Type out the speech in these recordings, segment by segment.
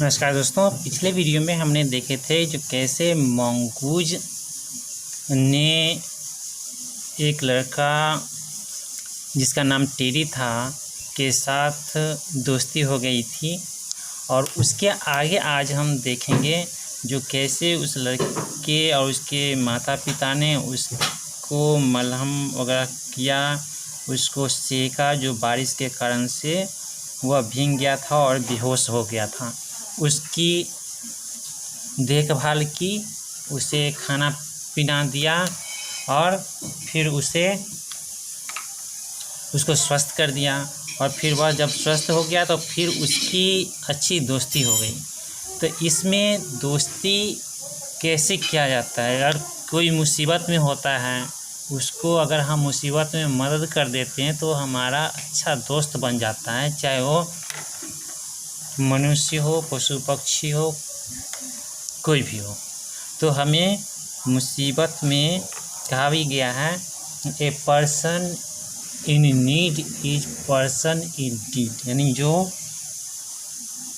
नमस्कार दोस्तों, पिछले वीडियो में हमने देखे थे जो कैसे मंगूज ने एक लड़का जिसका नाम टेडी था के साथ दोस्ती हो गई थी। और उसके आगे आज हम देखेंगे जो कैसे उस लड़के और उसके माता पिता ने उसको मलहम वगैरह किया, उसको सेका जो बारिश के कारण से वह भीग गया था और बेहोश हो गया था। उसकी देखभाल की, उसे खाना पीना दिया और फिर उसको स्वस्थ कर दिया। और फिर वह जब स्वस्थ हो गया तो फिर उसकी अच्छी दोस्ती हो गई। तो इसमें दोस्ती कैसे किया जाता है? अगर कोई मुसीबत में होता है उसको अगर हम मुसीबत में मदद कर देते हैं तो हमारा अच्छा दोस्त बन जाता है, चाहे वो मनुष्य हो, पशु पक्षी हो, कोई भी हो। तो हमें मुसीबत में कहा भी गया है, a person in need is person in deed, यानी जो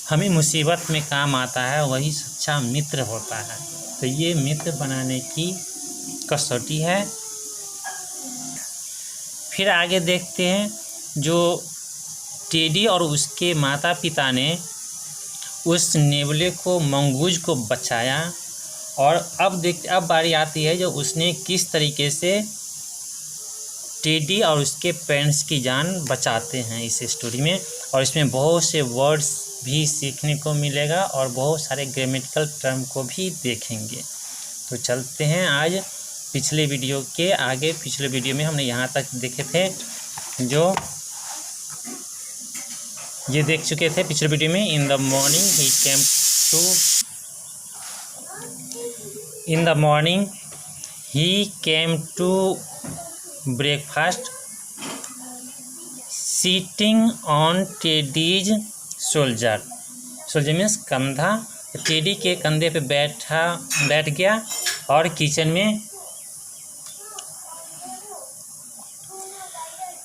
हमें मुसीबत में काम आता है वही सच्चा मित्र होता है। तो ये मित्र बनाने की कसौटी है। फिर आगे देखते हैं, जो टेडी और उसके माता पिता ने उस नेवले को, मंगूज को बचाया। और अब बारी आती है जो उसने किस तरीके से टेडी और उसके पेरेंट्स की जान बचाते हैं इस स्टोरी में। और इसमें बहुत से वर्ड्स भी सीखने को मिलेगा और बहुत सारे ग्रामेटिकल टर्म को भी देखेंगे। तो चलते हैं आज पिछले वीडियो के आगे। पिछले वीडियो में हमने यहाँ तक देखे थे, जो ये देख चुके थे पिछले वीडियो में। In the morning he came to breakfast sitting on Teddy's shoulder means कंधा। टेडी के कंधे पे बैठ गया और किचन में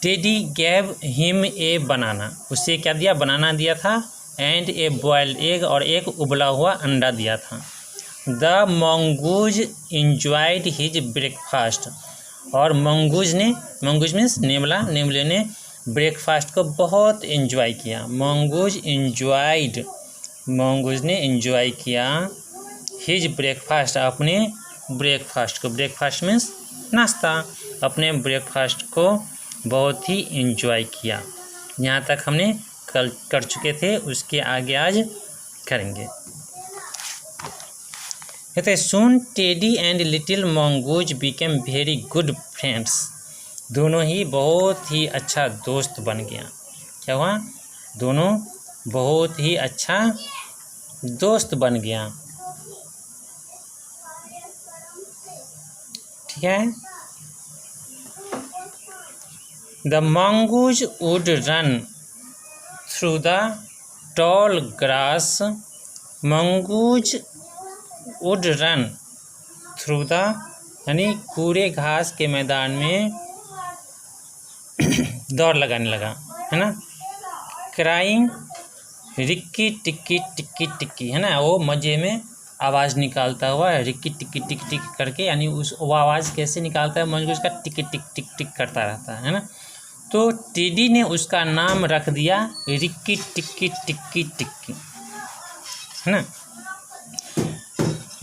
Teddy gave him a banana, उसे क्या दिया? बनाना दिया था। एंड ए बॉयल्ड एग, और एक उबला हुआ अंडा दिया था। The mongoose enjoyed his breakfast, और मंगूज मीन्स नेवले ने ब्रेकफास्ट को बहुत एंजॉय किया। मंगूज ने एंजॉय किया हिज ब्रेकफास्ट, अपने ब्रेकफास्ट को। ब्रेकफास्ट मीन्स नाश्ता। अपने ब्रेकफास्ट को बहुत ही एंजॉय किया। यहाँ तक हमने कल कर चुके थे, उसके आगे आज करेंगे। कहते हैं, soon Teddy and little mongoose became very good friends. दोनों ही बहुत ही अच्छा दोस्त बन गया। क्या हुआ? दोनों बहुत ही अच्छा दोस्त बन गया। ठीक है। The mongoose would run through the tall grass. Mongoose would run through the, यानी पूरे घास के मैदान में दौड़ लगाने लगा, है ना। क्राइंग रिक्की टिक्की टिक्की टिक्की, है ना। वो मज़े में आवाज़ निकालता हुआ रिक्की टिक्की टिक टिक करके, यानी वो आवाज़ कैसे निकालता है? मंगूज का टिक टिक टिक टिक करता रहता है ना। तो टेडी ने उसका नाम रख दिया रिक्की टिक्की टिक्की टिक्की, है ना।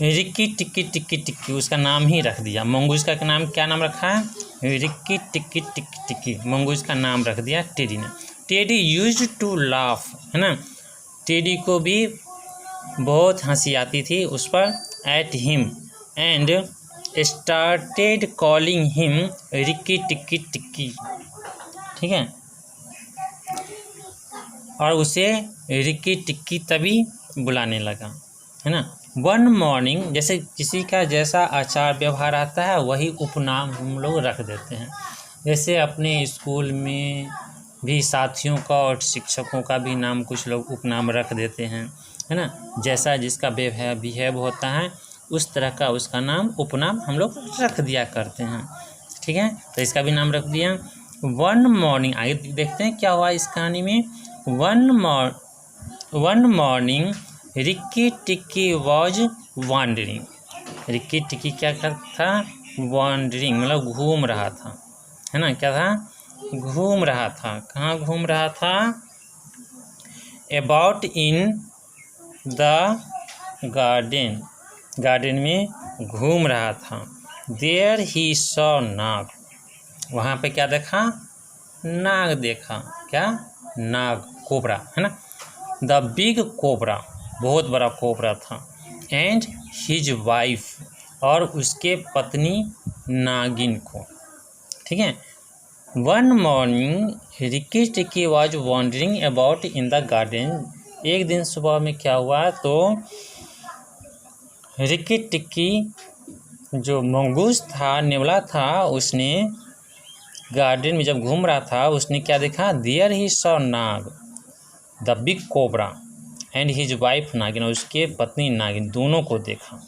रिक्की टिक्की टिक्की टिक्की उसका नाम ही रख दिया। मंगूज का नाम क्या नाम रखा है? रिक्की टिक्की टिक्की टिक्की, मंगूज का नाम रख दिया टेडी ने। टेडी यूज्ड टू लाफ, है ना। टेडी को भी बहुत हंसी आती थी उस पर। At him and started calling him Rikki Tikki Tikki, ठीक है। और उसे रिक्की टिक्की तभी बुलाने लगा, है ना। वन मॉर्निंग, जैसे किसी का जैसा आचार व्यवहार आता है वही उपनाम हम लोग रख देते हैं। जैसे अपने स्कूल में भी साथियों का और शिक्षकों का भी नाम कुछ लोग उपनाम रख देते हैं, है ना। जैसा जिसका बिहेव होता है उस तरह का उसका नाम, उपनाम हम लोग रख दिया करते हैं, ठीक है। तो इसका भी नाम रख दिया। वन मॉर्निंग, आगे देखते हैं क्या हुआ इस कहानी में। One morning Rikki Tikki was wandering. Rikki Tikki क्या करता था? वॉन्डरिंग मतलब घूम रहा था, है ना। क्या था? घूम रहा था। कहाँ घूम रहा था? About in the garden, garden में घूम रहा था। देयर ही सॉ नाग, वहाँ पे क्या देखा? नाग देखा। क्या? नाग, कोबरा, है ना। द बिग कोबरा, बहुत बड़ा कोबरा था। एंड हिज वाइफ, और उसके पत्नी नागिन को। ठीक है। One morning Rikki Tikki was wandering about in the garden. एक दिन सुबह में क्या हुआ? तो रिक्की टिक्की जो मंगूस था, नेवला था, उसने गार्डन में जब घूम रहा था उसने क्या देखा? There he saw Nag, the big cobra and his wife Nagaina, और उसके पत्नी नागिन, दोनों को देखा।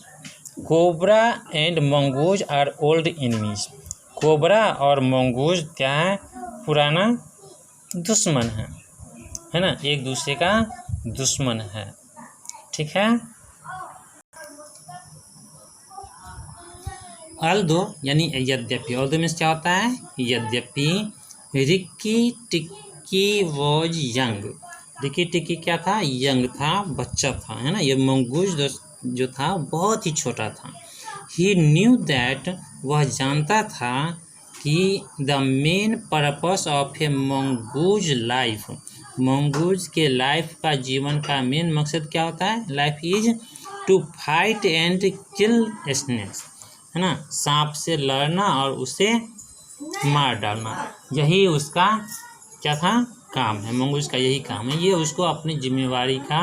Cobra and mongoose are old enemies. Cobra और मंगूज क्या है? पुराना दुश्मन है ना, एक दूसरे का दुश्मन है। ठीक है। अल्दो यानी यद्यपि, अल्दो मीन्स क्या होता है? यद्यपि। Rikki Tikki was young, Rikki Tikki क्या था? यंग था, बच्चा था, है ना। ये मंगूज जो था बहुत ही छोटा था। ही न्यू दैट, वह जानता था कि the main purpose of a mongoose life, mongoose के लाइफ का, जीवन का मेन मकसद क्या होता है? Life is to fight and kill snakes, है ना। सांप से लड़ना और उसे मार डालना, यही उसका क्या था? काम है। मंगूज का यही काम है। ये उसको अपनी जिम्मेवारी का,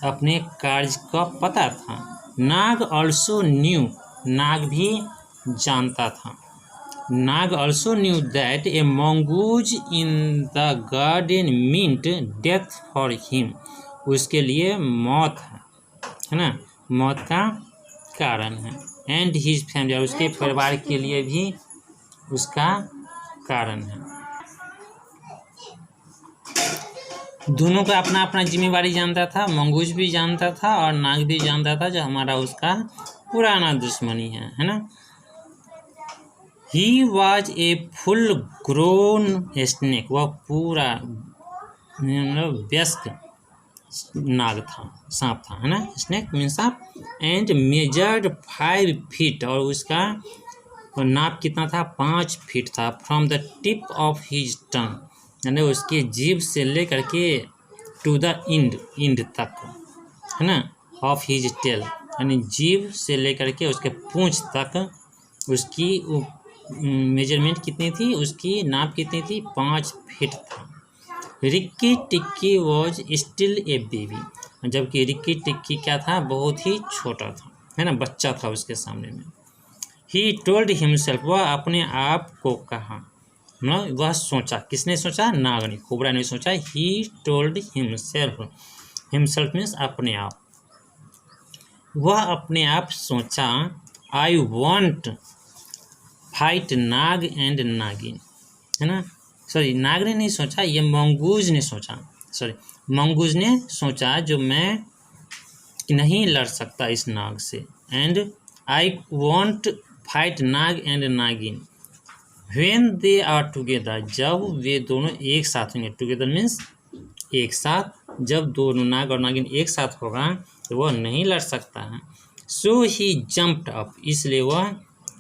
अपने कार्य का पता था। नाग ऑल्सो न्यू, नाग भी जानता था। Nag also knew that a mongoose in the garden meant death for him, उसके लिए मौत है ना, मौत का कारण है। एंड हिज फैमिली, और उसके परिवार के लिए भी उसका कारण है। दोनों का अपना अपना जिम्मेवारी जानता था। मंगूज भी जानता था और नाग भी जानता था जो हमारा उसका पुराना दुश्मनी है ना। He was a full grown snake, वह पूरा मतलब व्यस्क नाग था, सांप था, है ना। स्नेक मीन सांप। एंड मेजर्ड 5 फीट, और उसका नाप कितना था? 5 फीट था। From the tip of his टंग, यानी उसके जीभ से लेकर के टू द इंड तक, है ना, ऑफ हिज टेल, यानी जीभ से लेकर के उसके पूंछ तक उसकी मेजरमेंट कितनी थी? उसकी नाप कितनी थी? 5 फीट था। Rikki Tikki was still a baby, जबकि रिक्की टिक्की क्या था? बहुत ही छोटा था, है ना, बच्चा था उसके सामने में। ही टोल्ड हिमसेल्फ, वह अपने आप को कहा, मतलब वह सोचा। किसने सोचा? नाग ने, कोबरा ने सोचा। He told himself, himself means अपने आप। वह अपने आप सोचा, I want fight Nag and नागिन, है ना। सॉरी, नाग ने नहीं सोचा, ये मंगूज ने सोचा। सॉरी, मंगूज ने सोचा जो मैं नहीं लड़ सकता इस नाग से। And I want fight Nag and नागिन व्हेन दे आर टुगेदर, जब वे दोनों एक साथ होंगे। टुगेदर मीन्स एक साथ। जब दोनों नाग और नागिन एक साथ होगा तो वह नहीं लड़ सकता है। सो ही जंप्ड अप, इसलिए वह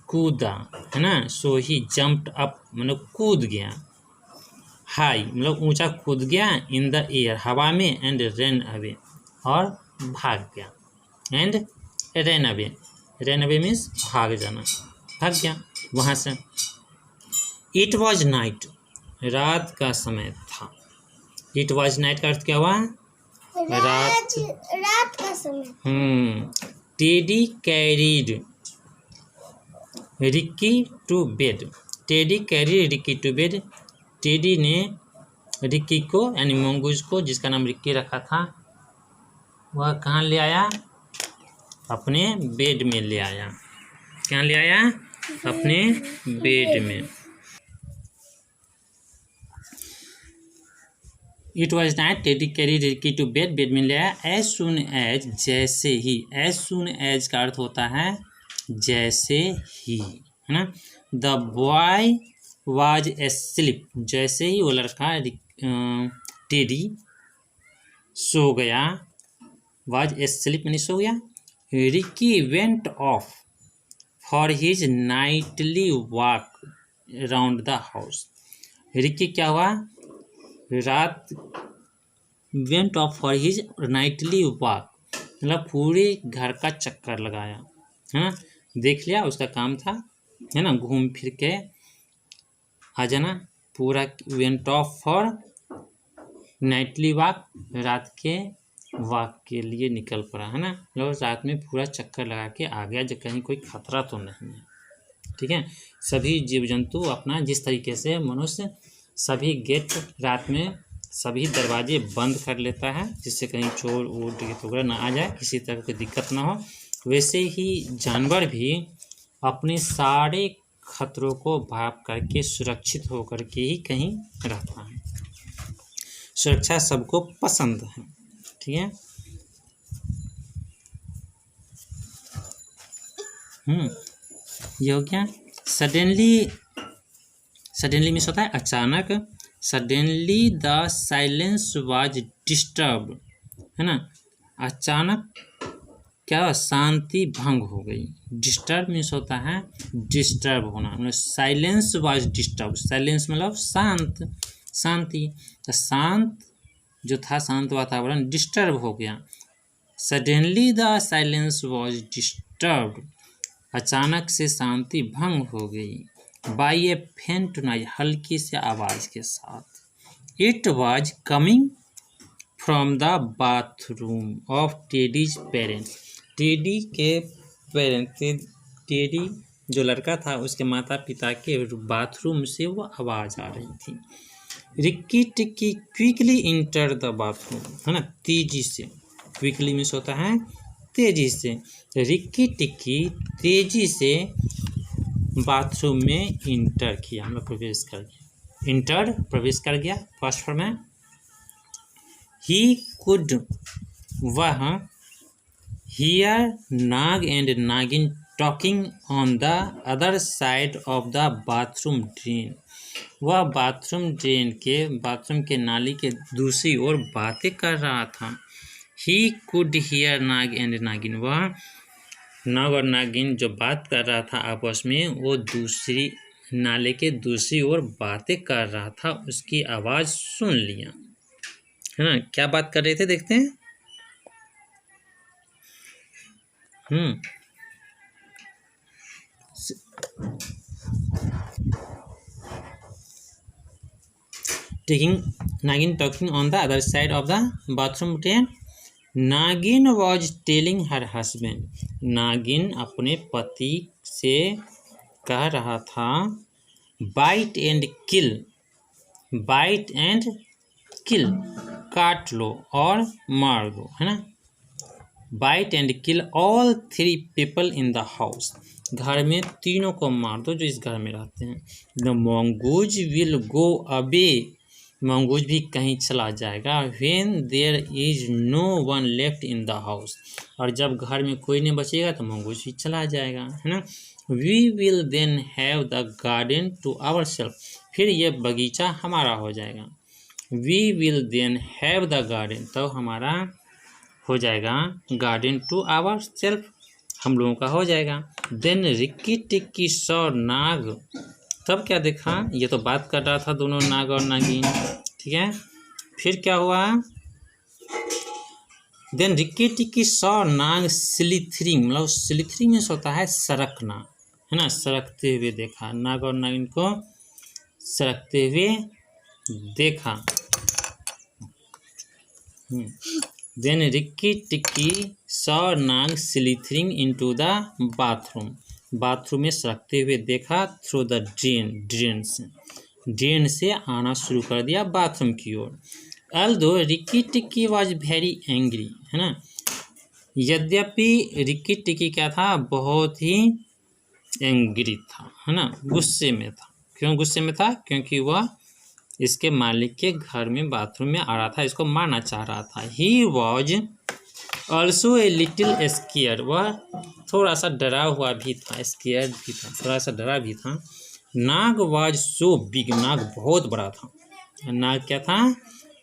कूदा, है ना। सो ही जंप्ड अप मतलब कूद गया। हाई मतलब ऊंचा कूद गया। इन द एयर, हवा में। एंड रन अवे, और भाग गया। And run away, run away means भाग जाना, भाग गया वहाँ से। इट वॉज नाइट, रात का समय था। इट वॉज नाइट का अर्थ क्या हुआ? रात का समय। Teddy carried Rikki to bed, Teddy carried Rikki to bed, Teddy ने रिक्की को यानी मंगूज को, जिसका नाम रिक्की रखा था, वह कहाँ ले आया? अपने बेड में ले आया। कहाँ ले आया? अपने बेड में। It was night, Teddy carry Rikki to bed, bed में ले आया। एज सुन एज, जैसे ही, एज सुन एज का अर्थ होता है जैसे ही, है ना। द बॉय वाज एस्लीप, जैसे ही वो लड़का टेडी सो गया, वाज एस्लीप यानी सो गया। Ricky went of for his Knightley walk round the house. Ricky क्या हुआ, रात went of for his Knightley walk, मतलब पूरे घर का चक्कर लगाया, है ना, देख लिया, उसका काम था, है ना, घूम फिर के आ जाना पूरा। Went of for Knightley walk, रात के वॉक के लिए निकल पड़ा, है ना, मतलब रात में पूरा चक्कर लगा के आ गया, जो कहीं कोई खतरा तो नहीं है। ठीक है, सभी जीव जंतु अपना जिस तरीके से मनुष्य सभी गेट रात में सभी दरवाजे बंद कर लेता है जिससे कहीं चोर वोर डकैत वगैरह ना आ जाए, किसी तरह की दिक्कत ना हो, वैसे ही जानवर भी अपने सारे खतरों को भाप करके सुरक्षित होकर के ही कहीं रहता है। सुरक्षा सबको पसंद है। ठीक है, ये हो गया। सडनली, सडनली मीन्स होता है अचानक। Suddenly the silence was disturb, है ना, अचानक क्या शांति भंग हो गई। डिस्टर्ब मीन्स होता है डिस्टर्ब होना, मतलब साइलेंस वाज डिस्टर्ब, साइलेंस मतलब शांत, शांति, तो शांत जो था, शांत वातावरण डिस्टर्ब हो गया। Suddenly the silence was disturb, अचानक से शांति भंग हो गई। बाई ए फेंट नॉइज, हल्की से आवाज के साथ। It was coming from the bathroom of teddies parents, teddy के पेरेंट्स, टेडी जो लड़का था उसके माता पिता के बाथरूम से वो आवाज आ रही थी। Rikki Tikki quickly enter the bathroom, है ना, तेजी से, क्विकली मीन्स होता है तेजी से। रिक्की टिक्की तेजी से बाथरूम में इंटर किया, मतलब प्रवेश कर गया, इंटर प्रवेश कर गया, फर्स्ट फॉर्म है। ही कुड, वह, हियर नाग एंड नागिन talking on the other side of the bathroom drain, वह बाथरूम के नाली के दूसरी ओर बातें कर रहा था। He could hear Nag and नागिन, वह नाग और नागिन जो बात कर रहा था आपस में, वो दूसरी नाले के दूसरी ओर बातें कर रहा था, उसकी आवाज़ सुन लिया, है ना। क्या बात कर रहे थे देखते हैं। Nagaina talking on the other side of the bathroom drain. Nagaina was telling her husband, Nagaina अपने पति से कह रहा था, bite and kill, bite and kill, काट लो और मार दो, है ना। Bite and kill all 3 people in the house, घर में तीनों को मार दो जो इस घर में रहते हैं। The mongoose will go away, mongoose भी कहीं चला जाएगा। When there is no one left in the house, और जब घर में कोई नहीं बचेगा तो मंगूज भी चला जाएगा, है ना। We will then have the garden to our self, फिर ये बगीचा हमारा हो जाएगा। We will then have the garden, तो हमारा हो जाएगा गार्डन टू आवर सेल्फ, हम लोगों का हो जाएगा। देन रिक्की टिक्की सॉ नाग, तब क्या देखा, ये तो बात कर रहा था दोनों नाग और नागिन, ठीक है। फिर क्या हुआ, then Rikki Tikki saw Nag स्लिथरिंग, मतलब स्लिथरिंग में होता है सरकना, है ना, सरकते हुए देखा, नाग और नागिन को सरकते हुए देखा। Then Rikki Tikki saw Nag slithering into the bathroom, bathroom में सरकते हुए देखा। थ्रू द ड्रेन, ड्रेन से आना शुरू कर दिया बाथरूम की ओर। Although Rikki Tikki was very angry, है ना, यद्यपि रिक्की टिक्की क्या था, बहुत ही एंग्री था, है ना, गुस्से में था। क्यों गुस्से में था, क्योंकि वह इसके मालिक के घर में बाथरूम में आ रहा था, इसको मारना चाह रहा था। He was also a little scare, वह थोड़ा सा डरा हुआ भी था, स्केयर भी था, थोड़ा सा डरा भी था। नाग वॉज सो बिग, नाग बहुत बड़ा था। नाग क्या था?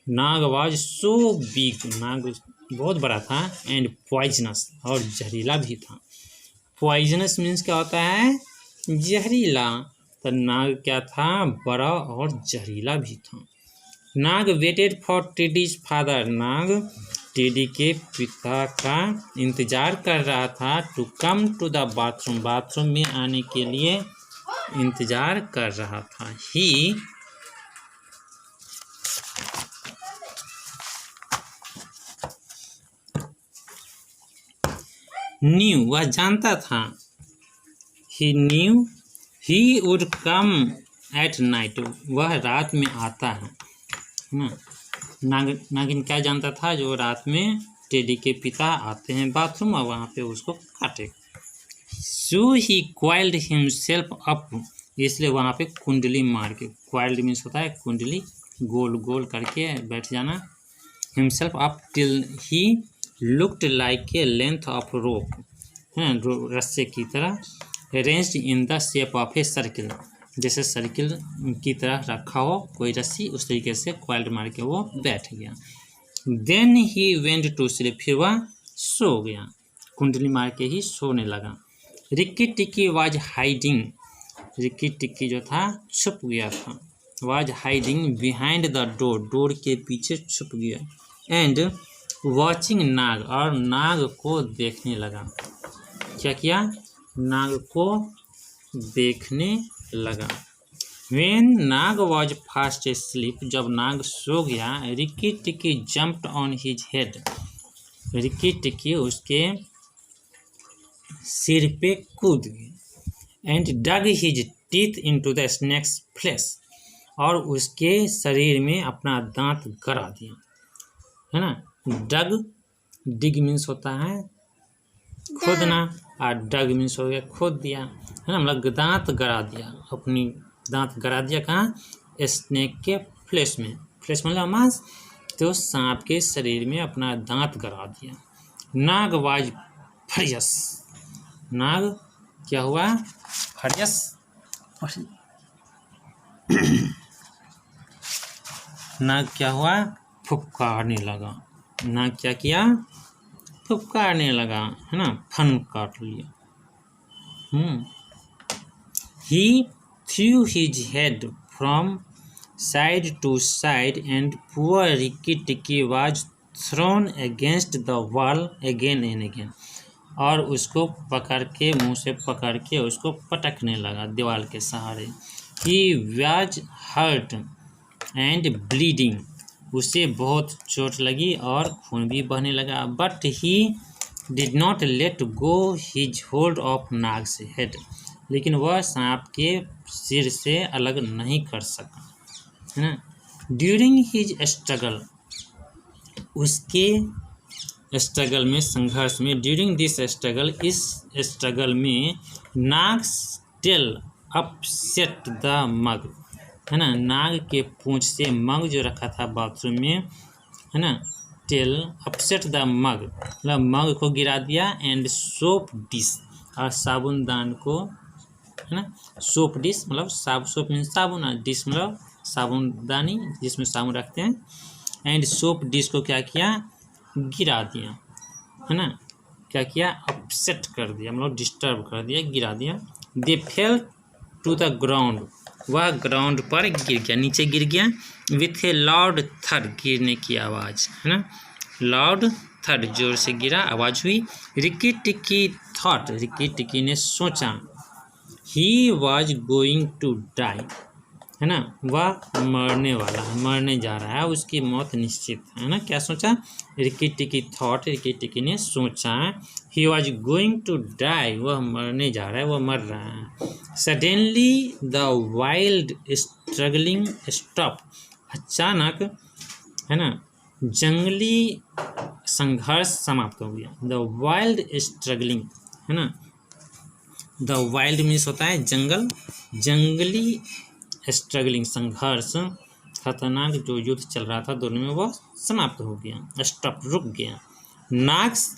नाग वॉज सो बिग, नाग बहुत बड़ा था। एंड पॉइजनस, और जहरीला भी था। पॉइजनस मीन्स क्या होता है? जहरीला। तो नाग क्या था? बड़ा और जहरीला भी था। Nag waited for Teddy's father, Nag Teddy के पिता का इंतजार कर रहा था। To come to the bathroom, bathroom में आने के लिए इंतजार कर रहा था। ही न्यू, वह जानता था। He knew he would come at night, वह रात में आता है ना। नागिन क्या जानता था? जो रात में टेडी के पिता आते हैं बाथरूम और वहाँ पे उसको काटे। सो ही क्वाइल्ड हिमसेल्फ अप, इसलिए वहाँ पे कुंडली मार के, क्वाइल्ड मीन्स होता है कुंडली, गोल गोल करके बैठ जाना। Himself up till he looked like a length of rope, है रस्से की तरह। Arranged in the shape of a circle, जैसे सर्किल की तरह रखा हो कोई रस्सी, उस तरीके से क्वाइल्ड मार के वो बैठ गया। Then he went to sleep, फिर वह सो गया, कुंडली मार के ही सोने लगा। Rikki Tikki was hiding, Rikki Tikki जो था छुप गया था। Was hiding behind the door, door के पीछे छुप गया। एंड वॉचिंग नाग, और नाग को देखने लगा। क्या किया? नाग को देखने लगा। When Nag was fast asleep, जब नाग सो गया, Rikki Tikki jumped on his head, Rikki Tikki उसके सिर पे कूद गई। And dug his teeth into the snake's flesh, और उसके शरीर में अपना दांत गड़ा दिया, है ना। डग, डिग मीन्स होता है खोदना, और डग मीन्स हो गया खोद दिया, है ना, मतलब दांत गड़ा दिया, अपनी दांत गड़ा दिया। कहाँ? स्नेक के फ्लेश में, फ्लेश मतलब मांस, तो सांप के शरीर में अपना दांत गड़ा दिया। नाग वाज फरियस, नाग क्या हुआ? फरियस, नाग क्या हुआ? फुफकारने लगा। नाग क्या किया? फुफकारने लगा, है ना, फन काट लिया। He threw his head from side to side, and poor Ricky Tikki was thrown against the wall again and again. और उसको पकड़ के, मुंह से पकड़ के उसको पटकने लगा दीवार के सहारे। He was hurt and bleeding, उसे बहुत चोट लगी और खून भी बहने लगा। But he did not let go his hold of Nag's head, लेकिन वह सांप के सिर से अलग नहीं कर सका, है ना। ड्यूरिंग हिज स्ट्रगल, उसके स्ट्रगल में, संघर्ष में, ड्यूरिंग दिस स्ट्रगल, इस स्ट्रगल में, नाग्स टेल अपसेट द मग, है ना, नाग के पूंछ से मग जो रखा था बाथरूम में, है ना, टेल अपसेट द मग, मतलब मग को गिरा दिया। एंड सोप डिश, और साबुनदान को, है ना, सोप डिश मतलब सोप मीन्स साबुन, और डिश मतलब साबुनदानी जिसमें साबुन रखते हैं। एंड सोप डिश को क्या किया? गिरा दिया, है ना, क्या किया? अपसेट कर दिया, मतलब डिस्टर्ब कर दिया, गिरा दिया। दे फेल टू द ग्राउंड, वह ग्राउंड पर गिर गया, नीचे गिर गया। विथ ए लाउड थड, गिरने की आवाज़, है ना, लाउड थड, जोर से गिरा, आवाज़ हुई। Rikki Tikki thought, Rikki Tikki ने सोचा। He was going to die, है ना, वह मरने वाला है, मरने जा रहा है, उसकी मौत निश्चित है ना। क्या सोचा? Rikki Tikki thought, Rikki Tikki ने सोचा। He was going to die, वह मरने जा रहा है, वह मर रहा है। Suddenly the wild struggling stop, अचानक, है ना, जंगली संघर्ष समाप्त हो गया। द वाइल्ड स्ट्रगलिंग, है ना, द वाइल्ड मीन्स होता है जंगल, जंगली स्ट्रगलिंग संघर्ष खतरनाक जो युद्ध चल रहा था दोनों में वो समाप्त हो गया, स्टॉप, रुक गया। नाग्स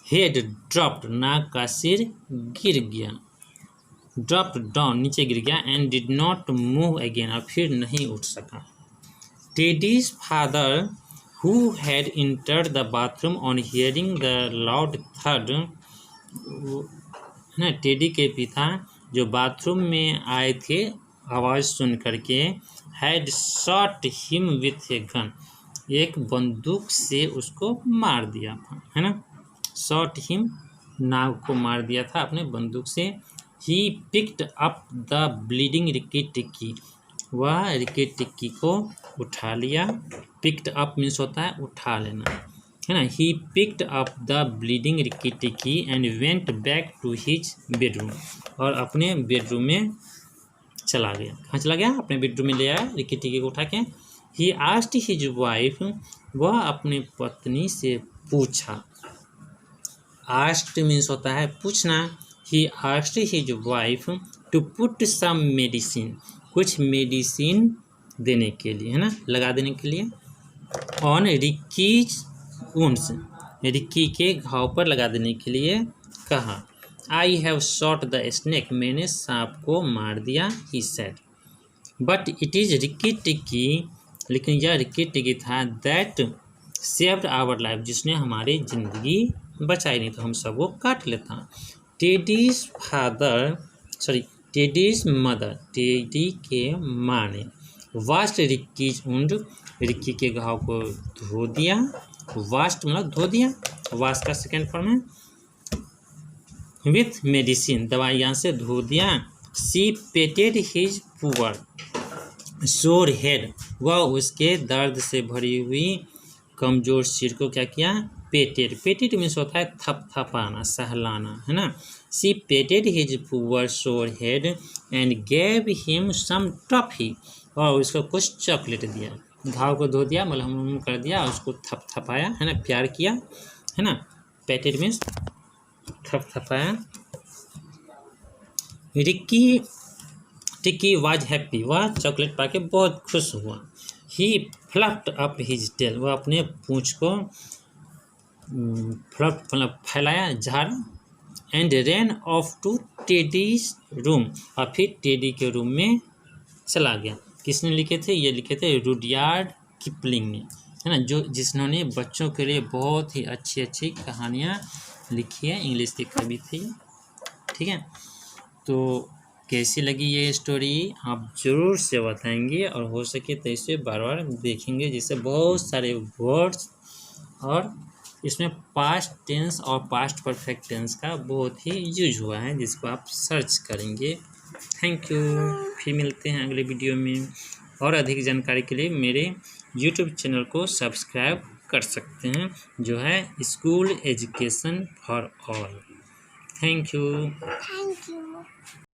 हेड ड्रॉप्ड, नाग का सिर गिर गया, ड्रॉप्ड डाउन, नीचे गिर गया, and did not move again, और फिर नहीं उठ सका। Teddies father who had entered the bathroom on hearing the loud third, ना टेडी के पिता जो बाथरूम में आए थे आवाज़ सुन करके, had shot him with a gun, एक बंदूक से उसको मार दिया था, है ना। शॉट हिम, नाग को मार दिया था अपने बंदूक से। He picked up the bleeding Rikki Tikki, वह रिकी टिक्की को उठा लिया। पिक्ड अप मीन्स होता है उठा लेना, है ना। He picked up the bleeding Rikki Tikki and went back to his bedroom, और अपने बेडरूम में चला गया। कहाँ चला गया? अपने बेडरूम में ले आया रिकी टिक्की को उठा के। ही आस्क्ड हिज वाइफ, वह अपने पत्नी से पूछा। आस्क्ड मीन्स होता है पूछना। He asked his wife to put some medicine, कुछ मेडिसिन देने के लिए, है ना, लगा देने के लिए। ऑन रिकीज वुंड्स, रिक्की के घाव पर लगा देने के लिए कहा। I have shot the snake, मैंने सांप को मार दिया, he said. But it is Rikki Tikki, लेकिन यह रिक्की टिक्की था, दैट सेव्ड आवर लाइफ, जिसने हमारी ज़िंदगी बचाई, नहीं तो हम सबको काट लेता। Teddies father, sorry teddies mother, teddy के माँ ने वास्ट रिक्कीज वुंड, रिक्की के घाव को धो दिया। वास्ट मतलब धो दिया, वास्ट का सेकेंड फॉर्म है। विथ मेडिसिन, दवाइयाँ से धो दिया। सी patted his poor sore head, वह उसके दर्द से भरी हुई कमजोर सिर को क्या किया? पेटेड, पेटेड मीन्स होता है थपथपाना, सहलाना, है ना। She patted his poor sore head and gave him some toffee, और उसको कुछ चॉकलेट दिया। घाव को धो दिया, मलहम कर दिया, उसको थपथपाया, है ना, प्यार किया, है ना। पेटेड मीन्स थपथपाया। रिक्की टिक्की वाज हैप्पी, वह चॉकलेट पाके बहुत खुश हुआ। He fluffed up his tail, वह अपने पूँछ को फ्लफ्ड मतलब फैलाया, झाड़ा। And ran off to Teddy's room, और फिर टेडी के रूम में चला गया। किसने लिखे थे? ये लिखे थे रुडयार्ड किपलिंग ने, है ना, जो जिन्होंने बच्चों के लिए बहुत ही अच्छी अच्छी कहानियाँ लिखी है, इंग्लिश की कवि थी, ठीक है। तो कैसी लगी ये स्टोरी आप ज़रूर से बताएंगे, और हो सके तो इसे बार बार देखेंगे, जिससे बहुत सारे वर्ड्स, और इसमें पास्ट टेंस और पास्ट परफेक्ट टेंस का बहुत ही यूज हुआ है, जिसको आप सर्च करेंगे। थैंक यू, फिर मिलते हैं अगले वीडियो में, और अधिक जानकारी के लिए मेरे यूट्यूब चैनल को सब्सक्राइब कर सकते हैं, जो है school education for all. Thank you.